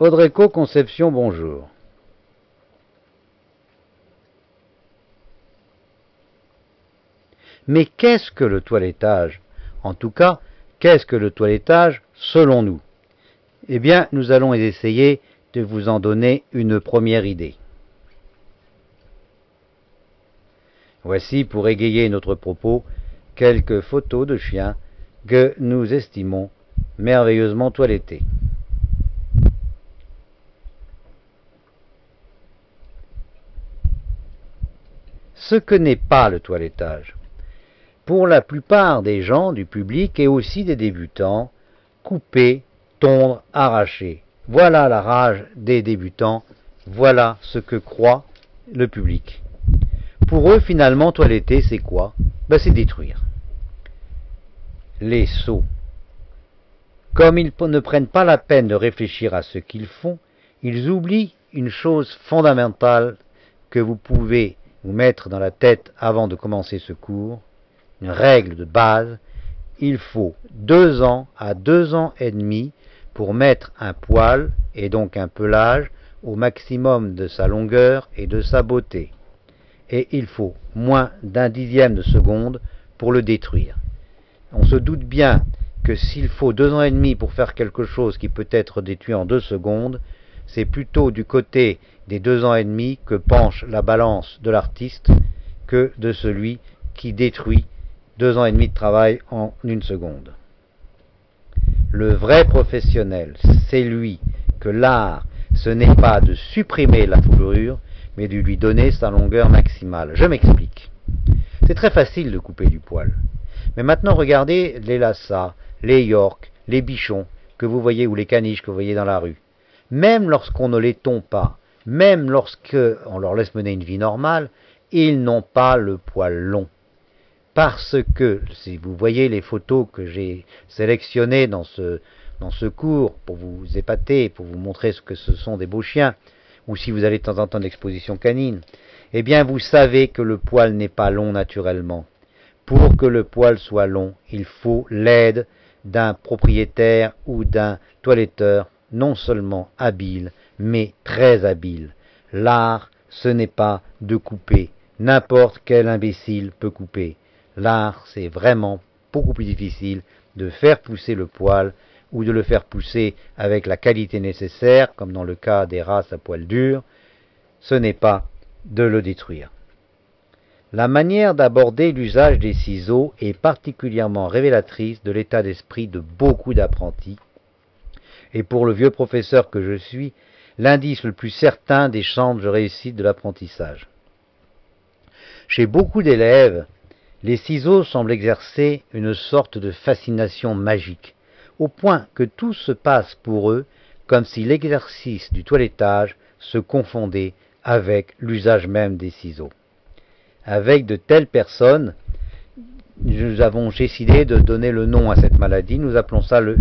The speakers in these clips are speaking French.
Audreco Conception, bonjour. Mais qu'est-ce que le toilettage? En tout cas, qu'est-ce que le toilettage selon nous? Eh bien, nous allons essayer de vous en donner une première idée. Voici, pour égayer notre propos, quelques photos de chiens que nous estimons merveilleusement toilettés. Ce que n'est pas le toilettage. Pour la plupart des gens du public et aussi des débutants, couper, tondre, arracher. Voilà la rage des débutants, voilà ce que croit le public. Pour eux, finalement, toiletter, c'est quoi? C'est détruire. Les sots. Comme ils ne prennent pas la peine de réfléchir à ce qu'ils font, ils oublient une chose fondamentale que vous pouvez vous mettre dans la tête avant de commencer ce cours, une règle de base. Il faut 2 ans à 2 ans et demi pour mettre un poil, et donc un pelage, au maximum de sa longueur et de sa beauté. Et il faut moins d'1/10 de seconde pour le détruire. On se doute bien que s'il faut 2 ans et demi pour faire quelque chose qui peut être détruit en 2 secondes, c'est plutôt du côté des 2 ans et demi que penche la balance de l'artiste que de celui qui détruit 2 ans et demi de travail en 1 seconde. Le vrai professionnel, c'est lui que l'art, ce n'est pas de supprimer la fourrure, mais de lui donner sa longueur maximale. Je m'explique. C'est très facile de couper du poil. Mais maintenant, regardez les Lhasa, les York, les bichons que vous voyez, ou les caniches que vous voyez dans la rue. Même lorsqu'on ne les tond pas, même lorsqu'on leur laisse mener une vie normale, ils n'ont pas le poil long. Parce que, si vous voyez les photos que j'ai sélectionnées dans ce cours pour vous épater, pour vous montrer ce que ce sont des beaux chiens, ou si vous allez de temps en temps d'exposition canine, eh bien vous savez que le poil n'est pas long naturellement. Pour que le poil soit long, il faut l'aide d'un propriétaire ou d'un toiletteur non seulement habile, mais très habile. L'art, ce n'est pas de couper. N'importe quel imbécile peut couper. L'art, c'est vraiment beaucoup plus difficile de faire pousser le poil ou de le faire pousser avec la qualité nécessaire, comme dans le cas des races à poil dur. Ce n'est pas de le détruire. La manière d'aborder l'usage des ciseaux est particulièrement révélatrice de l'état d'esprit de beaucoup d'apprentis. Et pour le vieux professeur que je suis, l'indice le plus certain des chances de réussite de l'apprentissage. Chez beaucoup d'élèves, les ciseaux semblent exercer une sorte de fascination magique, au point que tout se passe pour eux comme si l'exercice du toilettage se confondait avec l'usage même des ciseaux. Avec de telles personnes, nous avons décidé de donner le nom à cette maladie. Nous appelons ça le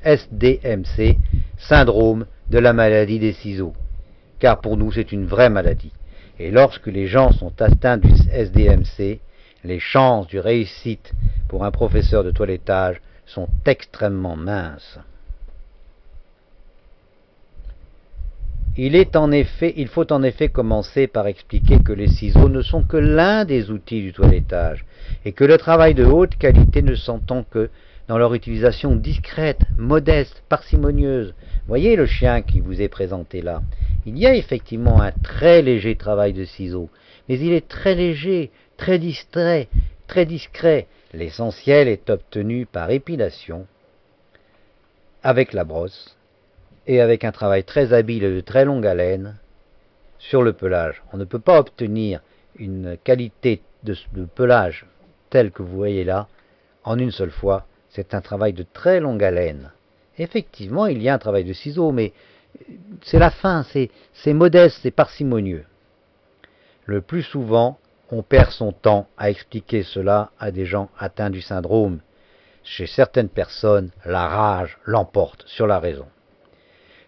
SDMC, syndrome de la maladie des ciseaux. Car pour nous, c'est une vraie maladie. Et lorsque les gens sont atteints du SDMC, les chances de réussite pour un professeur de toilettage sont extrêmement minces. Il faut en effet commencer par expliquer que les ciseaux ne sont que l'un des outils du toilettage et que le travail de haute qualité ne s'entend que dans leur utilisation discrète, modeste, parcimonieuse. Voyez le chien qui vous est présenté là. Il y a effectivement un très léger travail de ciseaux, mais il est très léger, très distrait, très discret. L'essentiel est obtenu par épilation, avec la brosse, et avec un travail très habile et de très longue haleine sur le pelage. On ne peut pas obtenir une qualité de pelage telle que vous voyez là en une seule fois. C'est un travail de très longue haleine. Effectivement, il y a un travail de ciseaux, mais c'est la fin, c'est modeste, c'est parcimonieux. Le plus souvent, on perd son temps à expliquer cela à des gens atteints du syndrome. Chez certaines personnes, la rage l'emporte sur la raison.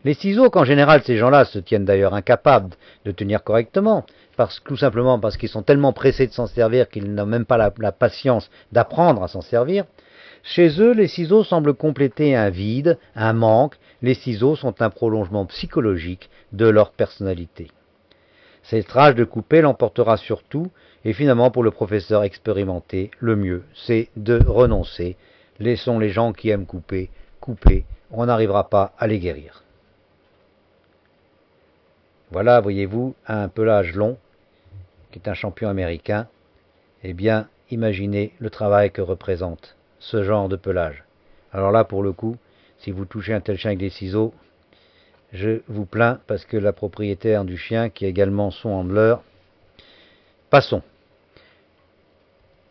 Les ciseaux, qu'en général ces gens-là se tiennent d'ailleurs incapables de tenir correctement, tout simplement parce qu'ils sont tellement pressés de s'en servir qu'ils n'ont même pas la patience d'apprendre à s'en servir, Chez eux, les ciseaux semblent compléter un vide, un manque. Les ciseaux sont un prolongement psychologique de leur personnalité. Cette rage de couper l'emportera sur tout, et finalement pour le professeur expérimenté, le mieux c'est de renoncer. Laissons les gens qui aiment couper, couper, on n'arrivera pas à les guérir. Voilà, voyez-vous, un pelage long, qui est un champion américain, eh bien, imaginez le travail que représente ce genre de pelage. Alors là, pour le coup, si vous touchez un tel chien avec des ciseaux, je vous plains parce que la propriétaire du chien, qui est également son handler, passons.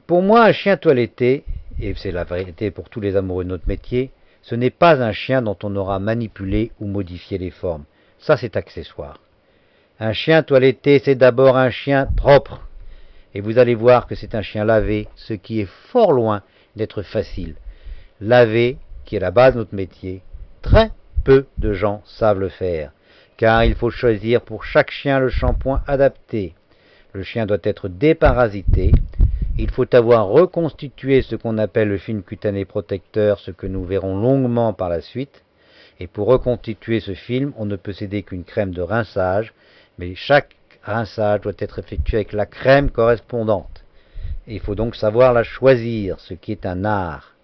Pour moi, un chien toiletté, et c'est la vérité pour tous les amoureux de notre métier, ce n'est pas un chien dont on aura manipulé ou modifié les formes. Ça, c'est accessoire. Un chien toiletté, c'est d'abord un chien propre. Et vous allez voir que c'est un chien lavé, ce qui est fort loin d'être facile. Laver, qui est la base de notre métier, très peu de gens savent le faire, car il faut choisir pour chaque chien le shampoing adapté. Le chien doit être déparasité. Il faut avoir reconstitué ce qu'on appelle le film cutané protecteur, ce que nous verrons longuement par la suite. Et pour reconstituer ce film, on ne peut céder qu'une crème de rinçage, mais chaque rinçage doit être effectué avec la crème correspondante. Et il faut donc savoir la choisir, ce qui est un art.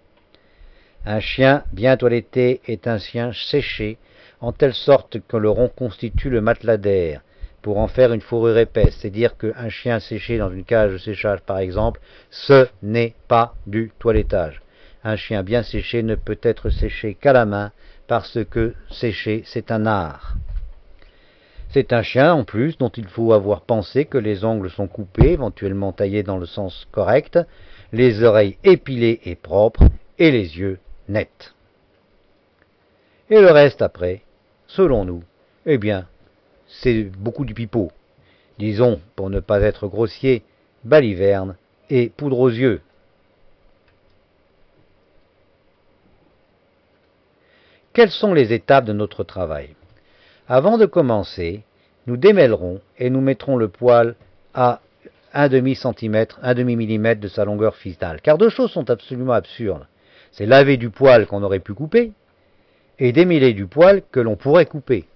Un chien bien toiletté est un chien séché, en telle sorte que le rond constitue le matelas d'air, pour en faire une fourrure épaisse. C'est dire qu'un chien séché dans une cage de séchage, par exemple, ce n'est pas du toilettage. Un chien bien séché ne peut être séché qu'à la main, parce que sécher, c'est un art. C'est un chien, en plus, dont il faut avoir pensé que les ongles sont coupés, éventuellement taillés dans le sens correct, les oreilles épilées et propres, et les yeux nets. Et le reste après, selon nous, eh bien, c'est beaucoup du pipeau. Disons, pour ne pas être grossier, baliverne et poudre aux yeux. Quelles sont les étapes de notre travail? Avant de commencer, nous démêlerons et nous mettrons le poil à 1/2 centimètre, 1/2 millimètre de sa longueur finale. Car deux choses sont absolument absurdes. C'est laver du poil qu'on aurait pu couper et démêler du poil que l'on pourrait couper.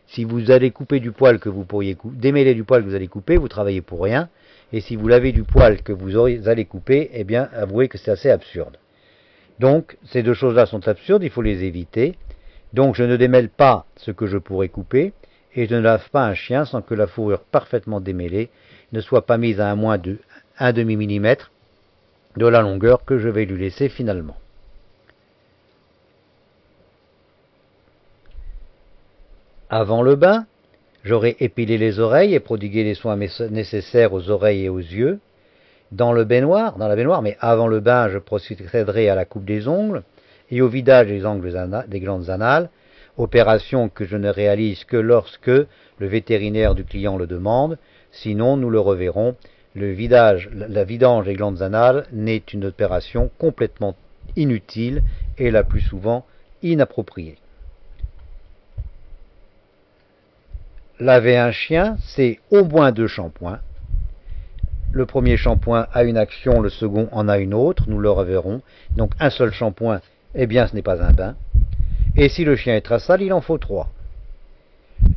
Si vous allez couper du poil que vous pourriez démêler du poil que vous allez couper, vous travaillez pour rien. Et si vous lavez du poil que vous allez couper, eh bien, avouez que c'est assez absurde. Donc, ces deux choses-là sont absurdes, il faut les éviter. Donc, je ne démêle pas ce que je pourrais couper, et je ne lave pas un chien sans que la fourrure parfaitement démêlée ne soit pas mise à moins de 1/2 millimètre de la longueur que je vais lui laisser finalement. Avant le bain, j'aurai épilé les oreilles et prodigué les soins nécessaires aux oreilles et aux yeux. Dans la baignoire, mais avant le bain, je procéderai à la coupe des ongles et au vidage des glandes anales, opération que je ne réalise que lorsque le vétérinaire du client le demande, sinon nous le reverrons, la vidange des glandes anales n'est une opération complètement inutile et la plus souvent inappropriée. Laver un chien, c'est au moins 2 shampoings. Le premier shampoing a une action, le second en a une autre, nous le reverrons. Donc un seul shampoing, eh bien ce n'est pas un bain. Et si le chien est très sale, il en faut 3.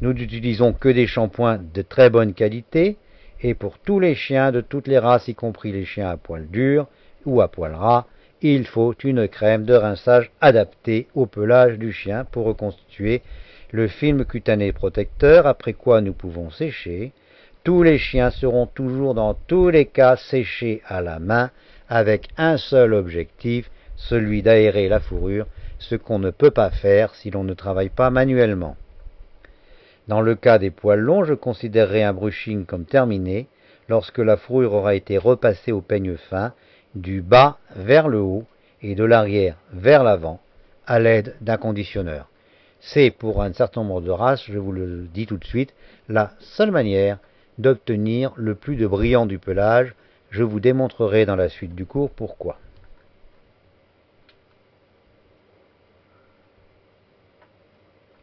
Nous n'utilisons que des shampoings de très bonne qualité, et pour tous les chiens de toutes les races, y compris les chiens à poil dur ou à poil ras, il faut une crème de rinçage adaptée au pelage du chien pour reconstituer le film cutané protecteur, après quoi nous pouvons sécher. Tous les chiens seront toujours dans tous les cas séchés à la main avec un seul objectif, celui d'aérer la fourrure, ce qu'on ne peut pas faire si l'on ne travaille pas manuellement. Dans le cas des poils longs, je considérerai un brushing comme terminé lorsque la fourrure aura été repassée au peigne fin du bas vers le haut et de l'arrière vers l'avant à l'aide d'un conditionneur. C'est pour un certain nombre de races, je vous le dis tout de suite, la seule manière d'obtenir le plus de brillant du pelage. Je vous démontrerai dans la suite du cours pourquoi.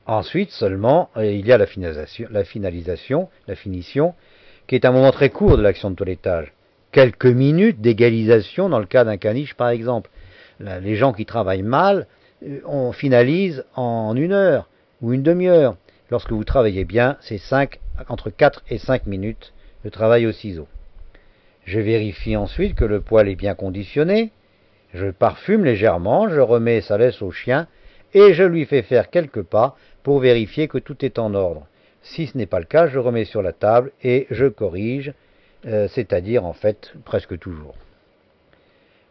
Ensuite seulement, il y a la finition, qui est un moment très court de l'action de toilettage. Quelques minutes d'égalisation dans le cas d'un caniche par exemple. les gens qui travaillent mal, on finalise en 1 heure ou une demi-heure. Lorsque vous travaillez bien, c'est entre 4 et 5 minutes de travail au ciseau. Je vérifie ensuite que le poil est bien conditionné, je parfume légèrement, je remets sa laisse au chien et je lui fais faire quelques pas pour vérifier que tout est en ordre. Si ce n'est pas le cas, je remets sur la table et je corrige, c'est-à-dire en fait presque toujours.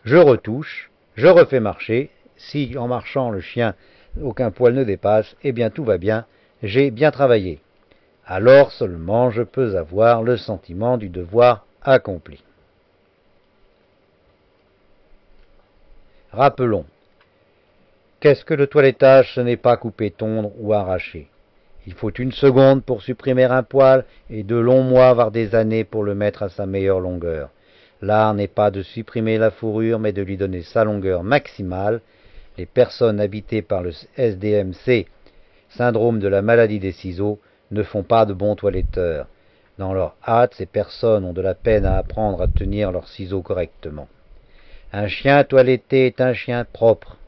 Je retouche, je refais marcher. Si en marchant le chien aucun poil ne dépasse, eh bien tout va bien, j'ai bien travaillé. Alors seulement je peux avoir le sentiment du devoir accompli. Rappelons, qu'est-ce que le toilettage? Ce n'est pas couper, tondre ou arracher. Il faut 1 seconde pour supprimer un poil et de longs mois, voire des années pour le mettre à sa meilleure longueur. L'art n'est pas de supprimer la fourrure, mais de lui donner sa longueur maximale. Les personnes habitées par le SDMC, syndrome de la maladie des ciseaux, ne font pas de bons toiletteurs. Dans leur hâte, ces personnes ont de la peine à apprendre à tenir leurs ciseaux correctement. Un chien toiletté est un chien propre,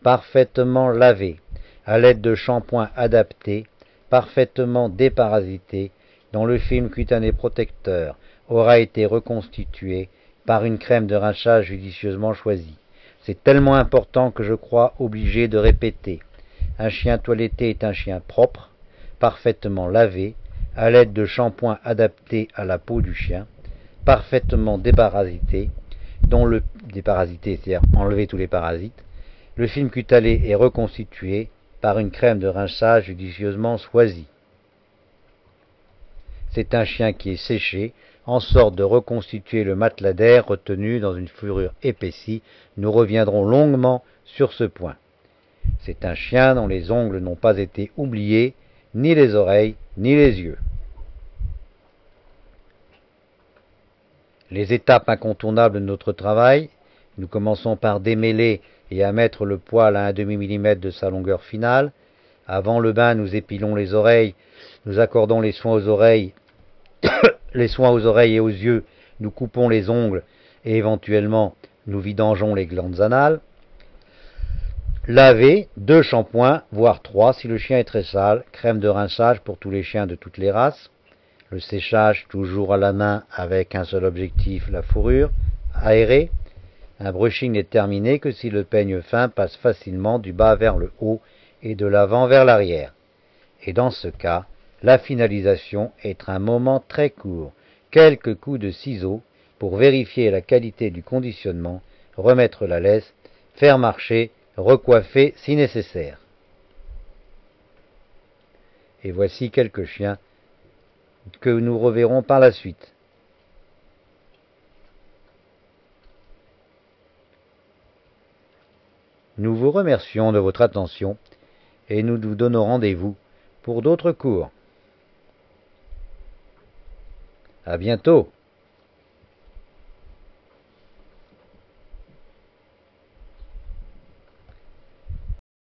parfaitement lavé, à l'aide de shampoings adaptés, parfaitement déparasité, dont le film cutané protecteur aura été reconstitué par une crème de rinçage judicieusement choisie. C'est tellement important que je crois obligé de répéter. Un chien toiletté est un chien propre, parfaitement lavé, à l'aide de shampoings adaptés à la peau du chien, parfaitement déparasité, dont le déparasité, c'est-à-dire enlever tous les parasites, le film cutané est reconstitué par une crème de rinçage judicieusement choisie. C'est un chien qui est séché, en sorte de reconstituer le matelas d'air retenu dans une fourrure épaissie. Nous reviendrons longuement sur ce point. C'est un chien dont les ongles n'ont pas été oubliés, ni les oreilles, ni les yeux. Les étapes incontournables de notre travail, nous commençons par démêler et à mettre le poil à 1/2 mm de sa longueur finale. Avant le bain, nous épilons les oreilles, nous accordons les soins aux oreilles, et aux yeux, nous coupons les ongles et éventuellement nous vidangeons les glandes anales. Laver, 2 shampoings, voire 3 si le chien est très sale, crème de rinçage pour tous les chiens de toutes les races. Le séchage toujours à la main avec un seul objectif, la fourrure, aérée. Un brushing n'est terminé que si le peigne fin passe facilement du bas vers le haut et de l'avant vers l'arrière. Et dans ce cas, la finalisation est un moment très court, quelques coups de ciseaux pour vérifier la qualité du conditionnement, remettre la laisse, faire marcher, recoiffer si nécessaire. Et voici quelques chiens que nous reverrons par la suite. Nous vous remercions de votre attention et nous vous donnons rendez-vous pour d'autres cours. À bientôt.